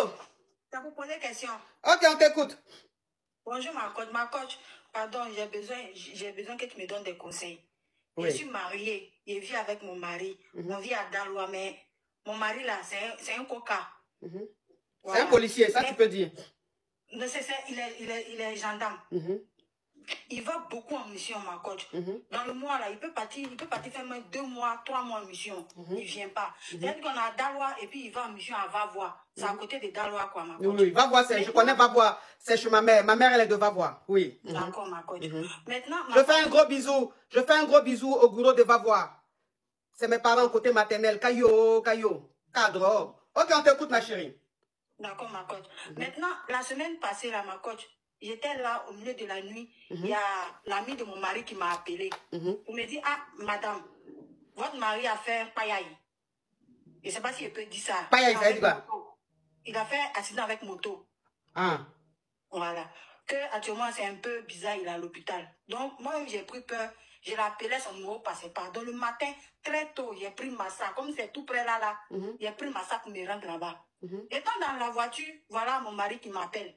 Allô? Ça vous poser question. Ok, on t'écoute. Bonjour ma coach. Ma coach, pardon, j'ai besoin que tu me donnes des conseils. Oui. Je suis mariée, je vis avec mon mari. On vit à Daloa, mais mon mari là, c'est un coca. Voilà. C'est un policier, ça mais, tu peux dire. Non, il est gendarme. Il va beaucoup en mission, ma coach. Dans le mois, là, il peut partir faire même 2 mois, 3 mois en mission. Il ne vient pas. C'est-à-dire qu'on a Daloa et puis il va en mission à Vavois. C'est à côté de Daloa, quoi, ma coach. Oui, Vavois, je connais Vavois. C'est chez ma mère. Ma mère, elle est de Vavois. Oui. D'accord, ma coach. Maintenant, je fais un gros bisou. Je fais un gros bisou au gourou de Vavois. C'est mes parents côté maternel. Caillot, cadre. Ok, on t'écoute, ma chérie. D'accord, ma coach. Maintenant, la semaine passée, là, ma coach, j'étais là au milieu de la nuit. Il y a l'ami de mon mari qui m'a appelé. Il me dit, ah, madame, votre mari a fait payaï. Je ne sais pas si je peux dire ça. Payaï, ça dit quoi? Il a fait accident avec moto. Ah. Voilà. Que actuellement, c'est un peu bizarre, il est à l'hôpital. Donc, moi-même, j'ai pris peur. Je l'appelais, son numéro passait pas. Donc, le matin, très tôt, j'ai pris ma sac. Comme c'est tout près là, j'ai pris ma sac pour me rendre là-bas. Étant dans la voiture, voilà mon mari qui m'appelle.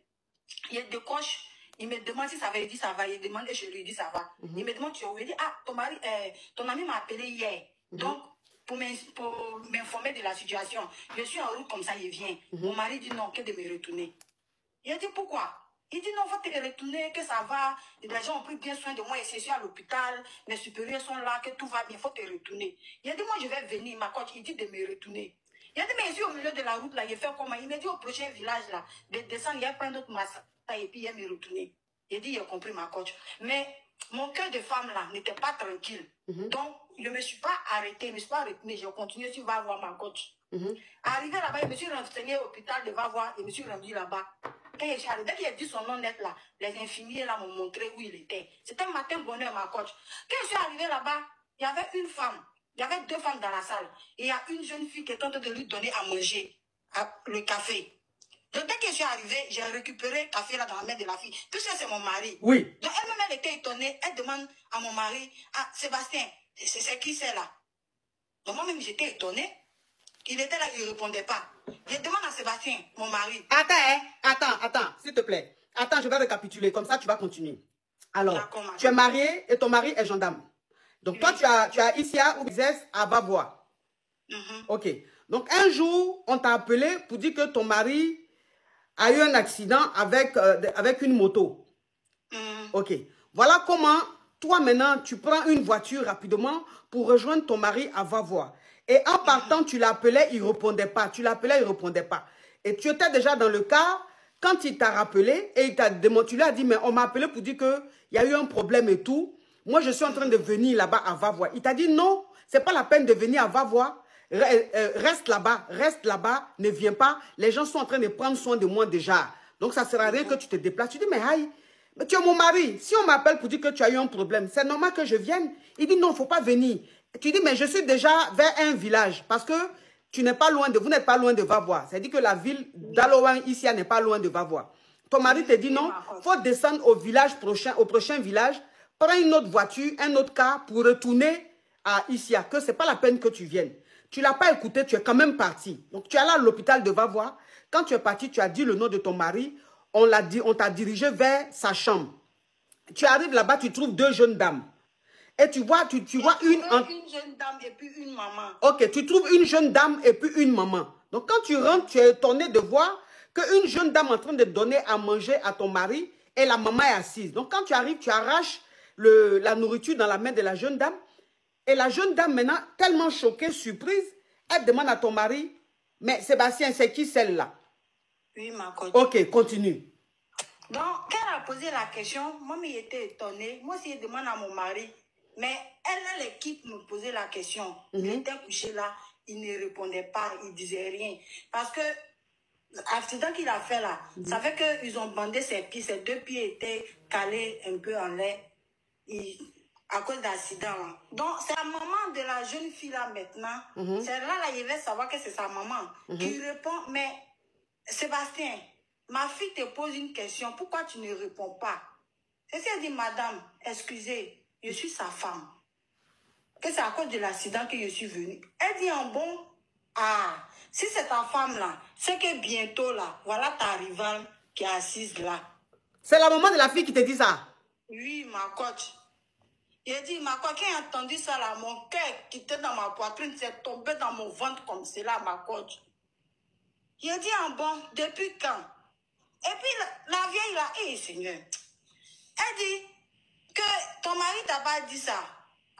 Il décoche, il me demande si ça va, il dit ça va. Il demande et je lui dis ça va. Il me demande, tu as oublié, il dit, ah, ton ami m'a appelé hier. Donc, pour m'informer de la situation, je suis en route comme ça, il vient. Mon mari dit non, que de me retourner. Il dit pourquoi? Il dit non, il faut te retourner, que ça va. Les gens ont pris bien soin de moi et je suis à l'hôpital. Mes supérieurs sont là, que tout va bien, il faut te retourner. Il a dit, moi je vais venir, ma coach, il dit de me retourner. Il a dit, mais je suis au milieu de la route là, il fait comment? Il m'a dit au prochain village là, de descendre, il y a plein d'autres masses et puis il a me retourner. Il a dit, il a compris ma coach. Mais mon cœur de femme là n'était pas tranquille. Donc, je ne me suis pas arrêtée, je ne me suis pas retenue, j'ai continué, tu vas voir ma coach. Arrivé là-bas, je me suis renseigné au hôpital de Vavois et je me suis rendu là-bas. Quand je suis arrivé, dès qu'il a dit son nom net là, les infirmiers là m'ont montré où il était. C'était un matin bonheur, ma coach. Quand je suis arrivé là-bas, il y avait une femme. Il y avait 2 femmes dans la salle. Et il y a une jeune fille qui est en train de lui donner à manger le café. Donc, dès que je suis arrivée, j'ai récupéré le café là dans la main de la fille. Puisque c'est mon mari. Oui. Donc, elle-même, elle était étonnée. Elle demande à mon mari, ah, Sébastien, c'est qui c'est là? Donc, moi-même, j'étais étonnée. Il était là, il ne répondait pas. Je demande à Sébastien, mon mari. Attends, s'il te plaît. Attends, je vais récapituler. Comme ça, tu vas continuer. Alors, tu es marié et ton mari est gendarme. Donc, toi, tu as Isia ou Bizès à Vavois. Ok. Donc, un jour, on t'a appelé pour dire que ton mari a eu un accident avec une moto. Ok. Voilà comment, toi, maintenant, tu prends une voiture rapidement pour rejoindre ton mari à Vavois. Et en partant, tu l'appelais, il ne répondait pas. Tu l'appelais, il ne répondait pas. Et tu étais déjà dans le cas, quand il t'a rappelé, et il t'a demandé, tu lui as dit, mais on m'a appelé pour dire qu'il y a eu un problème et tout. Moi, je suis en train de venir là-bas à Vavois. Il t'a dit, non, ce n'est pas la peine de venir à Vavois. Reste là-bas, ne viens pas. Les gens sont en train de prendre soin de moi déjà. Donc, ça ne sert à rien que tu te déplaces. Tu dis, mais aïe, mais tu es mon mari. Si on m'appelle pour dire que tu as eu un problème, c'est normal que je vienne. Il dit, non, il ne faut pas venir. Tu dis, mais je suis déjà vers un village parce que vous n'êtes pas loin de Vavois. C'est-à-dire que la ville d'Aloan, ici, n'est pas loin de Vavois. Ton mari te dit, non, il faut descendre au prochain village, prendre une autre voiture, un autre car pour retourner à Issia, que ce n'est pas la peine que tu viennes. Tu ne l'as pas écouté, tu es quand même parti. Donc, tu es là à l'hôpital de Vavois. Quand tu es parti, tu as dit le nom de ton mari. On t'a dirigé vers sa chambre. Tu arrives là-bas, tu trouves 2 jeunes dames. Et tu vois une jeune dame et puis une maman. Ok, tu trouves une jeune dame et puis une maman. Donc, quand tu rentres, tu es étonné de voir qu'une jeune dame est en train de donner à manger à ton mari et la maman est assise. Donc, quand tu arrives, tu arraches la nourriture dans la main de la jeune dame. Et la jeune dame, maintenant, tellement choquée, surprise, elle demande à ton mari, mais Sébastien, c'est qui celle-là? Oui, ma coach. Ok, continue. Donc, quand elle a posé la question, moi, j'étais étonnée. Moi aussi, je demande à mon mari. Mais elle, l'équipe me posait la question. Il était couché là, il ne répondait pas, il ne disait rien. Parce que l'accident qu'il a fait là, ça fait qu'ils ont bandé ses pieds, ses 2 pieds étaient calés un peu en l'air à cause d'accident. Donc, c'est la maman de la jeune fille là maintenant. C'est là, il va savoir que c'est sa maman qui répond, mais Sébastien, ma fille te pose une question, pourquoi tu ne réponds pas? C'est ce qu'elle dit, madame, excusez. Je suis sa femme. Que c'est à cause de l'accident que je suis venue. Elle dit en bon, ah, Si c'est ta femme là, c'est que bientôt là, voilà ta rivale qui est assise là. C'est la maman de la fille qui te dit ça? Oui, ma coach. Il a dit, ma coach, quand j'ai entendu ça là, mon cœur qui était dans ma poitrine, c'est tombé dans mon ventre comme cela, ma coach. Il a dit, ah bon, depuis quand? Et puis la vieille là, hé Seigneur, elle dit que ton mari t'a pas dit ça.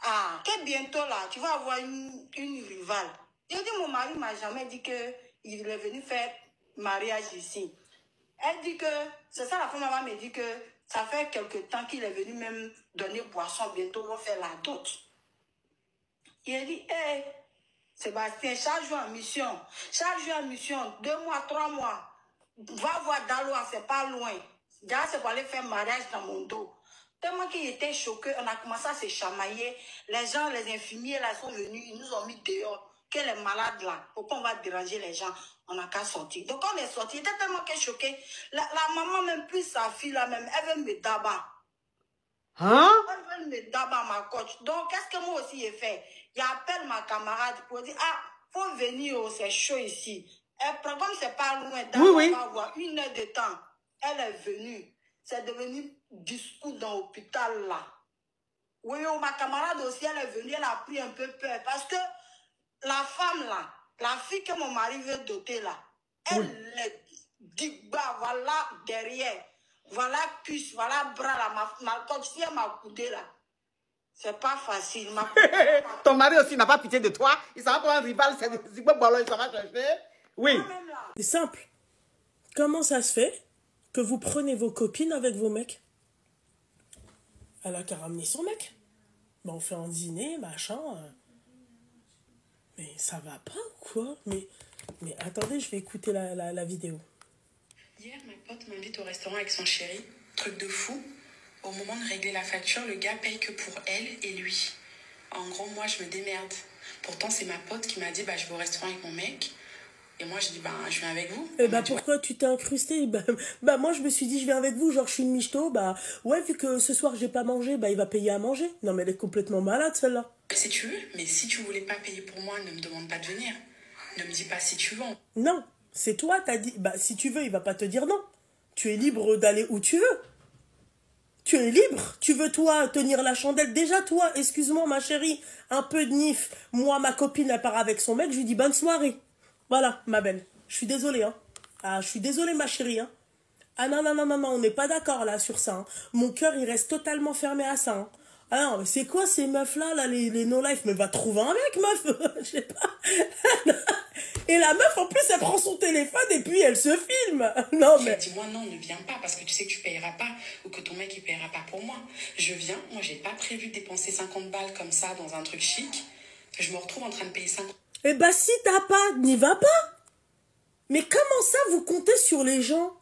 Ah, que bientôt là, tu vas avoir une rivale. Il a dit, mon mari m'a jamais dit qu'il est venu faire mariage ici. Elle dit que, c'est ça la femme maman me dit que ça fait quelque temps qu'il est venu même donner boisson, bientôt on va faire la dot. Il a dit, hé, Sébastien, chaque jour en mission, 2 mois, 3 mois, va voir Daloa, c'est pas loin. Déjà, c'est pour aller faire mariage dans mon dos. Tellement qu'il était choqué, on a commencé à se chamailler. Les gens, les infirmiers là sont venus, ils nous ont mis dehors. Quel est malade là? Pourquoi on va déranger les gens? On n'a qu'à sortir. Donc on est sorti. Il était tellement choqué. La maman, même plus sa fille là même, elle veut me dabat. Hein? Elle veut me dabat, ma coach. Donc qu'est-ce que moi aussi j'ai fait? J'appelle ma camarade pour dire, ah, faut venir, c'est chaud ici. Elle prend comme c'est pas loin, Oui. on va avoir 1 heure de temps. Elle est venue. C'est devenu discours dans l'hôpital là. Oui, ma camarade aussi, elle est venue, elle a pris un peu peur. Parce que la femme là, la fille que mon mari veut doter là, elle dit, bah voilà derrière, voilà cuisse, voilà bras là, ma coach, si elle m'a coudé là, c'est pas facile. Ton mari aussi n'a pas pitié de toi, il s'en va pour un rival, c'est pas bon, il s'en va chercher. Oui. C'est simple. Comment ça se fait que vous prenez vos copines avec vos mecs? Elle a qu'à ramener son mec. Ben, on fait un dîner, machin. Mais ça va pas ou quoi? Mais attendez, je vais écouter la vidéo. Hier, ma pote m'invite au restaurant avec son chéri. Truc de fou. Au moment de régler la facture, le gars paye que pour elle et lui. En gros, moi, je me démerde. Pourtant, c'est ma pote qui m'a dit, bah, je vais au restaurant avec mon mec. Et moi, je dis, bah, je viens avec vous. Et bah, pourquoi tu t'es incrusté? Bah, moi, je me suis dit, je viens avec vous, genre, je suis une michto. Bah, ouais, vu que ce soir, j'ai pas mangé, bah, il va payer à manger. Non, mais elle est complètement malade, celle-là. Si tu veux, mais si tu voulais pas payer pour moi, ne me demande pas de venir. Ne me dis pas si tu veux. Non, c'est toi, t'as dit, bah, si tu veux, il va pas te dire non. Tu es libre d'aller où tu veux. Tu es libre. Tu veux, toi, tenir la chandelle. Déjà, toi, excuse-moi, ma chérie, un peu de nif. Moi, ma copine, elle part avec son mec, je lui dis bonne soirée. Voilà, ma belle. Je suis désolée, hein. Ah, je suis désolée, ma chérie, hein. Ah non, on n'est pas d'accord, là, sur ça, hein. Mon cœur, il reste totalement fermé à ça, hein. Ah non, mais c'est quoi ces meufs-là, là, les no-life? Mais va trouver un mec, meuf. Je sais pas. Et la meuf, en plus, elle prend son téléphone et puis elle se filme. Non, mais... Dis-moi non, ne viens pas, parce que tu sais que tu payeras pas, ou que ton mec, il payera pas pour moi. Je viens, moi, j'ai pas prévu de dépenser 50 balles comme ça dans un truc chic. Je me retrouve en train de payer 50. Eh bah, si t'as pas, n'y va pas. Mais comment ça, vous comptez sur les gens?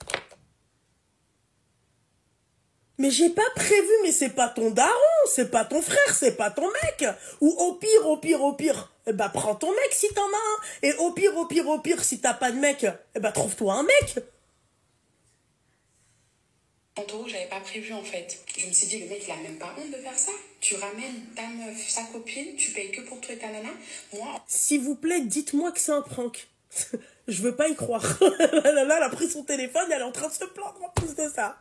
Mais j'ai pas prévu, mais c'est pas ton daron, c'est pas ton frère, c'est pas ton mec. Ou au pire, eh bah prends ton mec si t'en as un. Et au pire, si t'as pas de mec, eh bah trouve-toi un mec. Tantôt, j'avais pas prévu en fait. Je me suis dit, le mec, il a même pas honte de faire ça. Tu ramènes ta meuf, sa copine, tu payes que pour toi et ta nana. Moi... S'il vous plaît, dites-moi que c'est un prank. Je veux pas y croire. Là, elle a pris son téléphone et elle est en train de se plaindre en plus de ça.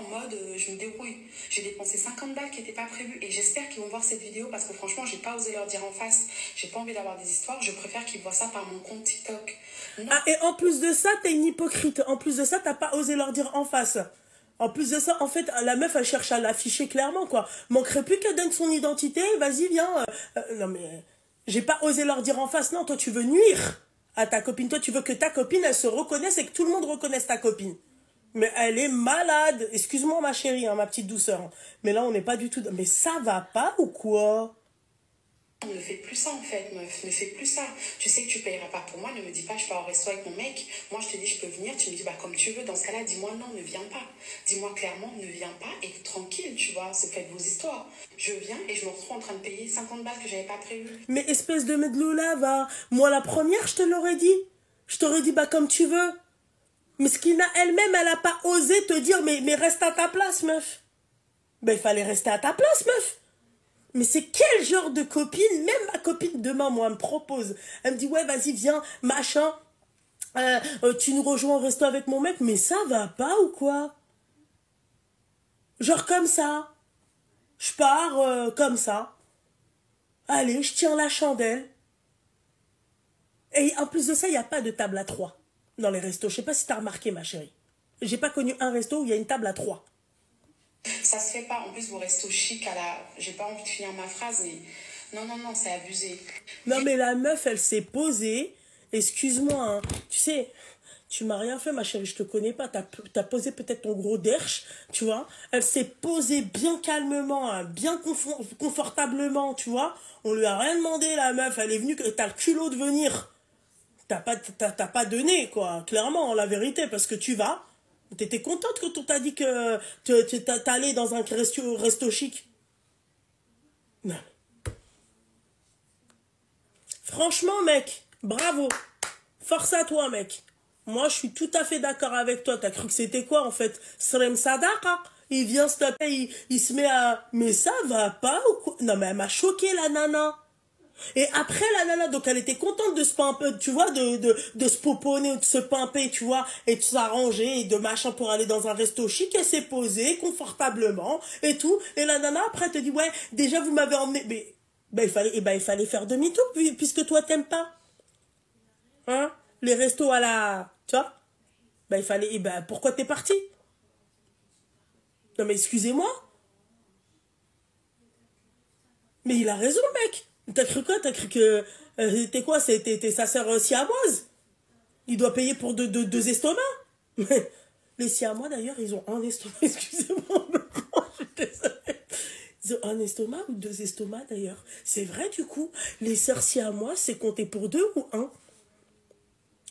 En mode, je me débrouille. J'ai dépensé 50 balles qui n'étaient pas prévues. Et j'espère qu'ils vont voir cette vidéo parce que franchement, j'ai pas osé leur dire en face. J'ai pas envie d'avoir des histoires. Je préfère qu'ils voient ça par mon compte TikTok. Non. Ah, et en plus de ça, t'es une hypocrite. En plus de ça, t'as pas osé leur dire en face. En plus de ça, en fait, la meuf, elle cherche à l'afficher clairement, quoi. Manquerait plus qu'elle donne son identité. Vas-y, viens. Non, mais j'ai pas osé leur dire en face. Non, toi, tu veux nuire à ta copine. Toi, tu veux que ta copine, elle se reconnaisse et que tout le monde reconnaisse ta copine. Mais elle est malade. Excuse-moi, ma chérie, hein, ma petite douceur. Mais là, on n'est pas du tout... Mais ça va pas ou quoi? Ne fais plus ça en fait, meuf. Ne fais plus ça. Tu sais que tu payeras pas pour moi. Ne me dis pas, je pars au resto avec mon mec. Moi, je te dis, je peux venir. Tu me dis, bah comme tu veux. Dans ce cas-là, dis-moi non, ne viens pas. Dis-moi clairement, ne viens pas et tranquille, tu vois. Faites vos histoires. Je viens et je me retrouve en train de payer 50 balles que j'avais pas prévu. Mais espèce de medloula, va. Moi, la première, je te l'aurais dit. Je t'aurais dit, bah comme tu veux. Mais Skina elle-même, elle a pas osé te dire, mais reste à ta place, meuf. Ben, il fallait rester à ta place, meuf. Mais c'est quel genre de copine? Même ma copine, demain, moi, elle me propose. Elle me dit, ouais, vas-y, viens, machin. Tu nous rejoins au resto avec mon mec, mais ça va pas ou quoi? Genre comme ça. Je pars comme ça. Allez, je tiens la chandelle. Et en plus de ça, il n'y a pas de table à 3 dans les restos. Je sais pas si t'as remarqué, ma chérie. J'ai pas connu un resto où il y a une table à 3. Ça se fait pas. En plus, vos restos chics à la... J'ai pas envie de finir ma phrase, mais... Non, non, non, c'est abusé. Non, mais la meuf, elle s'est posée. Excuse-moi, hein. Tu sais, tu m'as rien fait, ma chérie, je te connais pas. T'as posé peut-être ton gros derche, tu vois. Elle s'est posée bien calmement, hein, bien confortablement, tu vois. On lui a rien demandé, la meuf. Elle est venue, t'as le culot de venir. T'as pas donné, quoi. Clairement, la vérité, parce que tu vas. T'étais contente quand on t'a dit que t'allais dans un resto chic. Non. Franchement, mec, bravo. Force à toi, mec. Moi, je suis tout à fait d'accord avec toi. T'as cru que c'était quoi, en fait? Srem Sadaka. Il vient se taper, il se met à... Mais ça va pas ou quoi? Non, mais elle m'a choqué, la nana. Et après, la nana, donc elle était contente de se pimper, tu vois, de se poponner, de se pimper, tu vois, et de s'arranger, et de machin pour aller dans un resto chic. Elle s'est posée confortablement, et tout. Et la nana, après, elle te dit, ouais, déjà, vous m'avez emmené... Mais... il fallait faire demi-tour, puisque toi, t'aimes pas. Hein? Les restos à la... Tu vois? Il fallait... pourquoi t'es parti? Non, mais excusez-moi. Mais il a raison, mec. T'as cru quoi? T'as cru que... t'es quoi? T'es sa sœur siamoise? Il doit payer pour deux estomacs? Les siamois, d'ailleurs, ils ont un estomac. Excusez-moi, je suis désolée. Ils ont un estomac ou 2 estomacs, d'ailleurs. C'est vrai, du coup. Les sœurs siamoises, c'est compté pour 2 ou 1?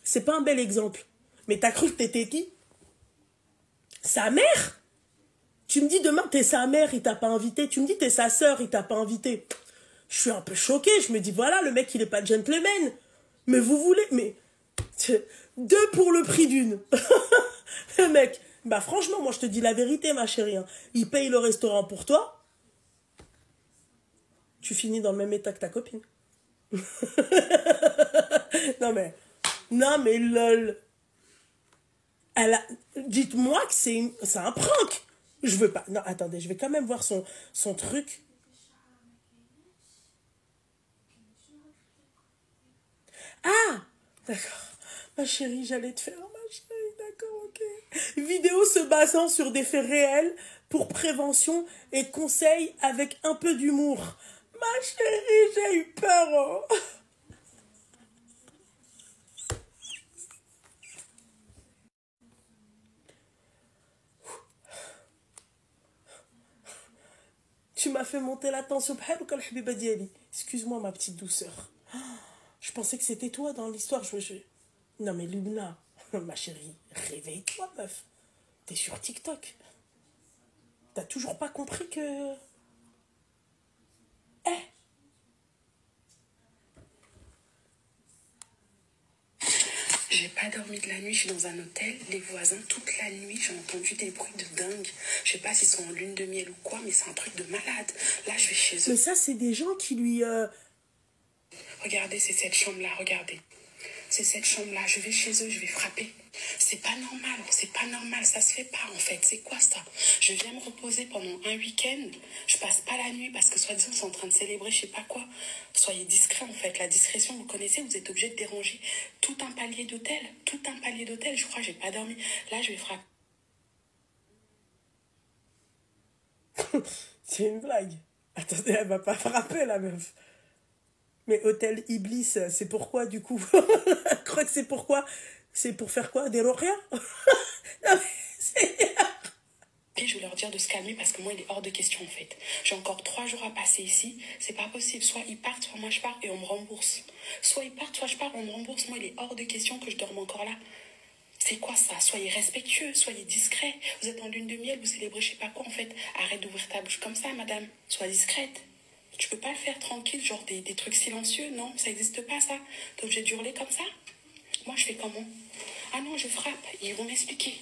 C'est pas un bel exemple. Mais t'as cru que t'étais qui? Sa mère? Tu me dis demain, t'es sa mère, il t'a pas invité. Tu me dis, t'es sa sœur, il t'a pas invité. Je suis un peu choquée. Je me dis, voilà, le mec, il est pas gentleman. Mais vous voulez... Mais... 2 pour le prix d'une. Le mec... franchement, moi, je te dis la vérité, ma chérie. Hein. Il paye le restaurant pour toi. Tu finis dans le même état que ta copine. Non, mais lol. Dites-moi que c'est un prank. Je veux pas. Non, attendez, je vais quand même voir son truc. Ah, d'accord. Ma chérie, j'allais te faire, ma chérie, d'accord, ok. Vidéo se basant sur des faits réels pour prévention et conseils avec un peu d'humour. Ma chérie, j'ai eu peur. Oh. Tu m'as fait monter la tension. Excuse-moi, ma petite douceur. Je pensais que c'était toi dans l'histoire. Non, mais Luna, ma chérie, réveille-toi, meuf. T'es sur TikTok. T'as toujours pas compris que... J'ai pas dormi de la nuit, je suis dans un hôtel. Les voisins, toute la nuit, j'ai entendu des bruits de dingue. Je sais pas s'ils sont en lune de miel ou quoi, mais c'est un truc de malade. Là, je vais chez eux. Mais ça, c'est des gens qui lui... Regardez, c'est cette chambre-là, regardez. C'est cette chambre-là, je vais chez eux, je vais frapper. C'est pas normal, ça se fait pas en fait. C'est quoi ça? Je viens me reposer pendant un week-end, je passe pas la nuit parce que soi-disant ils sont en train de célébrer je sais pas quoi. Soyez discrets en fait, la discrétion vous connaissez, vous êtes obligé de déranger tout un palier d'hôtel, je crois que j'ai pas dormi. Là je vais frapper. C'est une blague. Attendez, elle va pas frapper la meuf. Mais Hôtel Iblis, c'est pourquoi du coup? Je crois que c'est pourquoi? C'est pour faire quoi? Des lauréats? Non mais c'est... Et je vais leur dire de se calmer parce que moi il est hors de question en fait. J'ai encore 3 jours à passer ici, c'est pas possible. Soit ils partent, soit moi je pars et on me rembourse. Soit ils partent, soit je pars, on me rembourse. Moi il est hors de question que je dorme encore là. C'est quoi ça? Soyez respectueux, soyez discrets. Vous êtes en lune de miel, vous célébrez je sais pas quoi en fait. Arrête d'ouvrir ta bouche comme ça madame, sois discrète. Tu peux pas le faire tranquille, genre des trucs silencieux, non, ça existe pas ça. T'es obligé d'hurler comme ça? Moi je fais comment? Ah non, je frappe, ils vont m'expliquer.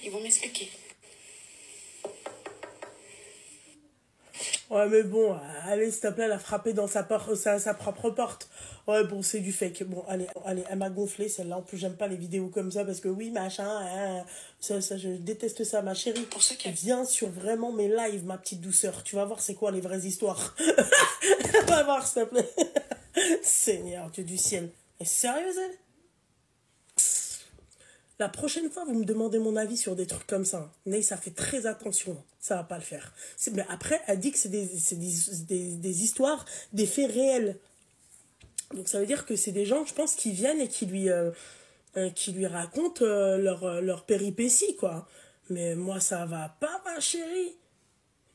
Ouais mais bon, allez s'il te plaît, elle a frappé dans sa propre porte. Ouais, bon, c'est du fake. Bon, allez, elle m'a gonflé celle-là. En plus, j'aime pas les vidéos comme ça parce que oui, machin, ça, je déteste ça, ma chérie. Pour ceux qui... Viens sur vraiment mes lives, ma petite douceur. Tu vas voir c'est quoi les vraies histoires. Va voir, s'il te plaît. Seigneur, Dieu du ciel. Elle est sérieuse, elle? La prochaine fois, vous me demandez mon avis sur des trucs comme ça. Mais ça fait très attention. Ça va pas le faire. Mais après, elle dit que c'est des histoires, des faits réels. Donc ça veut dire que c'est des gens, je pense, qui viennent et qui lui racontent leur péripéties, quoi. Mais moi, ça va pas, ma chérie.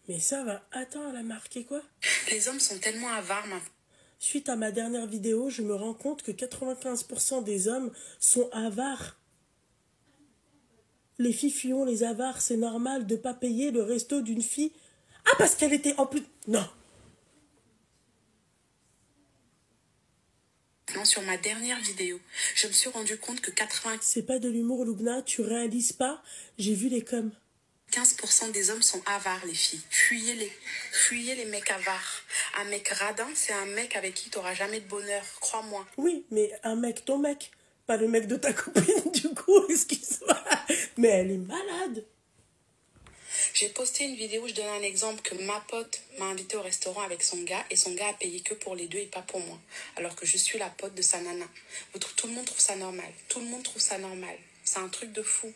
Mais ça va... Attends, elle a marqué quoi? Les hommes sont tellement avares maintenant. Suite à ma dernière vidéo, je me rends compte que 95% des hommes sont avares. Les filles fuyons les avares, c'est normal de pas payer le resto d'une fille. Ah, parce qu'elle était en plus... Non. Non, sur ma dernière vidéo, je me suis rendu compte que 95% C'est pas de l'humour, Loubna, tu réalises pas. J'ai vu les coms. des hommes sont avares, les filles. Fuyez-les. Fuyez les mecs avares. Un mec radin, c'est un mec avec qui tu n'auras jamais de bonheur, crois-moi. Oui, mais un mec, ton mec. Pas le mec de ta copine, du coup, excuse-moi. Mais elle est malade. J'ai posté une vidéo où je donne un exemple que ma pote m'a invité au restaurant avec son gars et son gars a payé que pour les deux et pas pour moi. Alors que je suis la pote de sa nana. Tout le monde trouve ça normal. Tout le monde trouve ça normal. C'est un truc de fou.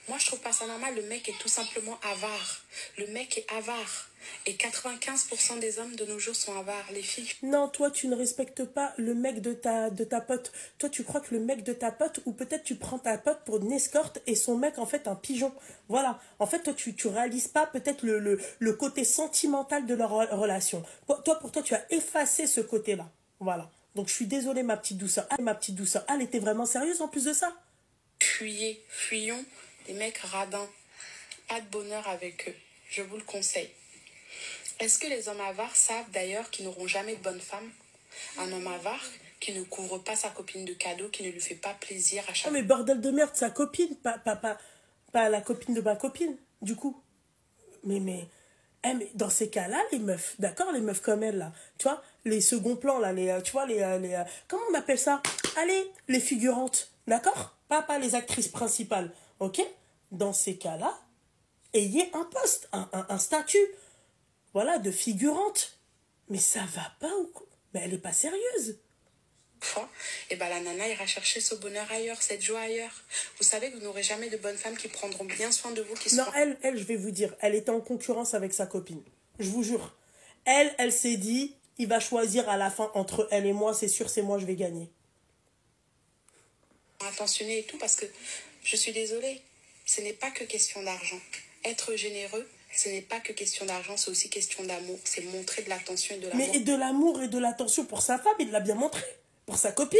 Moi, je trouve pas ça normal. Le mec est tout simplement avare. Le mec est avare. Et 95% des hommes de nos jours sont avares, les filles. Non, toi, tu ne respectes pas le mec de ta pote. Toi, tu crois que le mec de ta pote, ou peut-être tu prends ta pote pour une escorte et son mec, en fait, un pigeon. Voilà. En fait, toi, tu réalises pas peut-être le côté sentimental de leur relation. Pour toi, tu as effacé ce côté-là. Voilà. Donc, je suis désolée, ma petite douceur. Ah, ma petite douceur, elle était vraiment sérieuse en plus de ça? Fuyons les mecs radins. Pas de bonheur avec eux. Je vous le conseille. Est-ce que les hommes avares savent d'ailleurs qu'ils n'auront jamais de bonne femme? Un homme avare qui ne couvre pas sa copine de cadeaux, qui ne lui fait pas plaisir à chaque... Oh, mais bordel de merde, sa copine, pas la copine de ma copine, du coup. Mais dans ces cas-là, les meufs, d'accord, les meufs comme elle, là, tu vois, les seconds plans, là, tu vois, comment on appelle ça? Allez, les figurantes, d'accord? Pas les actrices principales, ok? Dans ces cas-là, ayez un poste, un statut, voilà, de figurante. Mais ça va pas ou quoi? Mais elle est pas sérieuse. Et ben la nana ira chercher ce bonheur ailleurs, cette joie ailleurs. Vous savez que vous n'aurez jamais de bonnes femmes qui prendront bien soin de vous, qui Non, seront... elle, je vais vous dire, elle était en concurrence avec sa copine. Je vous jure. Elle s'est dit, il va choisir à la fin entre elle et moi, c'est sûr, c'est moi, je vais gagner. Attentionné et tout, parce que je suis désolée, ce n'est pas que question d'argent. Être généreux, ce n'est pas que question d'argent, c'est aussi question d'amour. C'est montrer de l'attention et de l'amour. Mais de l'amour et de l'attention pour sa femme, il l'a bien montré. Pour sa copine,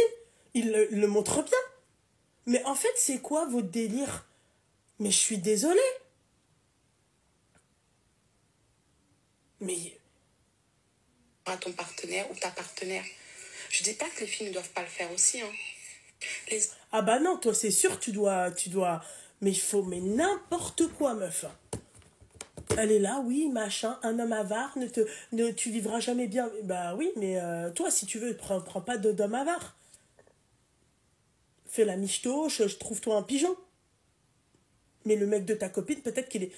il le montre bien. Mais en fait, c'est quoi votre délire? Mais je suis désolée. Mais... à ton partenaire ou ta partenaire. Je dis pas que les filles ne doivent pas le faire aussi, hein. Ah bah non, toi c'est sûr, tu dois... Mais il faut, mais n'importe quoi, meuf. Elle est là, oui, machin, un homme avare, tu vivras jamais bien. Bah oui, mais toi, si tu veux, prends pas d'homme avare. Fais la michto, je trouve-toi un pigeon. Mais le mec de ta copine, peut-être qu'il est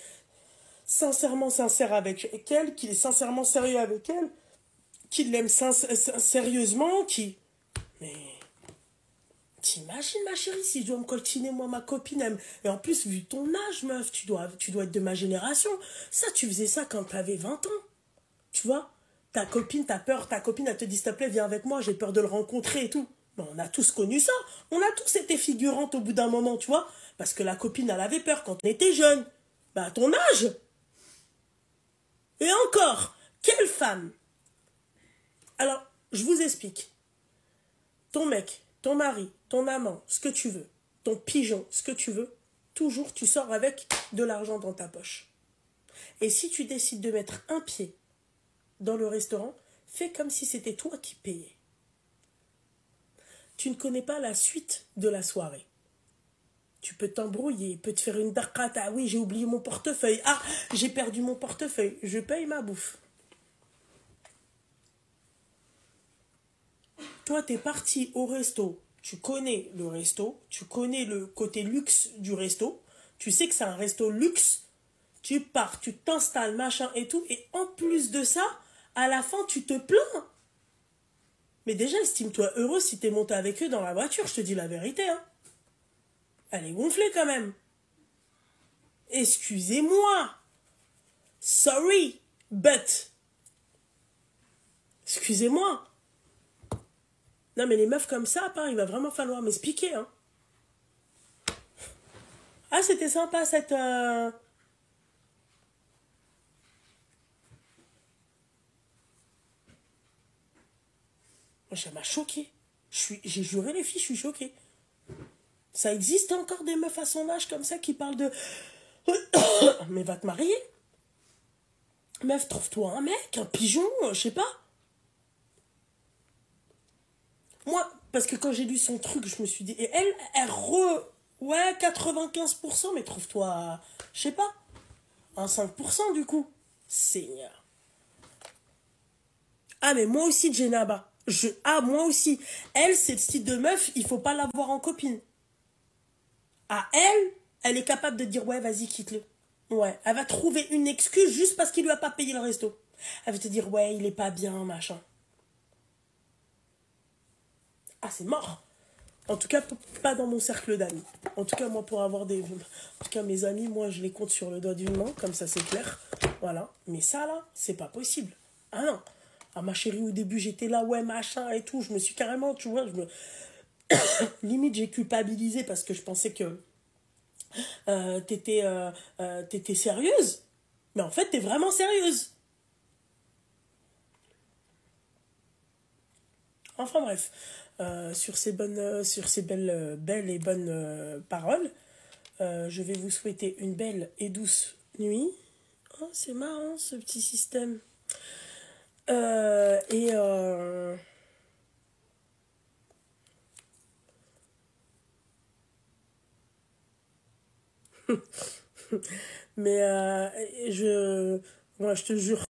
sincèrement sincère avec elle, qu'il est sincèrement sérieux avec elle, qu'il l'aime sérieusement, Mais... T'imagines, ma chérie, si je dois me coltiner, moi, ma copine, et en plus, vu ton âge, meuf, tu dois être de ma génération. Ça, tu faisais ça quand t'avais 20 ans. Tu vois? Ta copine, t'as peur, ta copine, elle te dit, s'il te plaît, viens avec moi, j'ai peur de le rencontrer et tout. Mais on a tous connu ça. On a tous été figurantes au bout d'un moment, tu vois? Parce que la copine, elle avait peur quand on était jeune. Bah, à ton âge. Et encore, quelle femme? Alors, je vous explique. Ton mec, ton mari, ton amant, ce que tu veux, ton pigeon, ce que tu veux, toujours tu sors avec de l'argent dans ta poche. Et si tu décides de mettre un pied dans le restaurant, fais comme si c'était toi qui payais. Tu ne connais pas la suite de la soirée. Tu peux t'embrouiller, il peut te faire une darkrat. Ah oui, j'ai oublié mon portefeuille. Ah, j'ai perdu mon portefeuille. Je paye ma bouffe. Toi, t'es parti au resto. Tu connais le resto. Tu connais le côté luxe du resto. Tu sais que c'est un resto luxe. Tu pars, tu t'installes, machin et tout. Et en plus de ça, à la fin, tu te plains. Mais déjà, estime-toi heureux si t'es monté avec eux dans la voiture. Je te dis la vérité, hein. Elle est gonflée quand même. Excusez-moi. Sorry, but. Excusez-moi. Non, mais les meufs comme ça, il va vraiment falloir m'expliquer, hein. Ah, c'était sympa cette... Moi, ça m'a choquée. J'ai juré les filles, je suis choquée. Ça existe encore des meufs à son âge comme ça qui parlent de... Mais va te marier. Meuf, trouve-toi un mec, un pigeon, je sais pas. Moi, parce que quand j'ai lu son truc, je me suis dit... Et elle ouais, 95%, mais trouve-toi, je sais pas, un 5% du coup. Seigneur. Ah, mais moi aussi, Djenaba. Moi aussi. Elle, c'est le style de meuf, il faut pas l'avoir en copine. Ah, elle est capable de dire, ouais, vas-y, quitte-le. Ouais, elle va trouver une excuse juste parce qu'il lui a pas payé le resto. Elle va te dire, ouais, il est pas bien, machin. Ah, c'est mort. En tout cas, pas dans mon cercle d'amis. En tout cas, moi, pour avoir des... En tout cas, mes amis, moi, je les compte sur le doigt d'une main, comme ça, c'est clair. Voilà. Mais ça, là, c'est pas possible. Ah non. Ah, ma chérie, au début, j'étais là, ouais, machin et tout. Je me suis carrément, tu vois, limite, j'ai culpabilisé parce que je pensais que t'étais sérieuse. Mais en fait, t'es vraiment sérieuse. Enfin bref, sur ces belles et bonnes paroles, je vais vous souhaiter une belle et douce nuit. Oh, c'est marrant ce petit système. Mais moi, je te jure.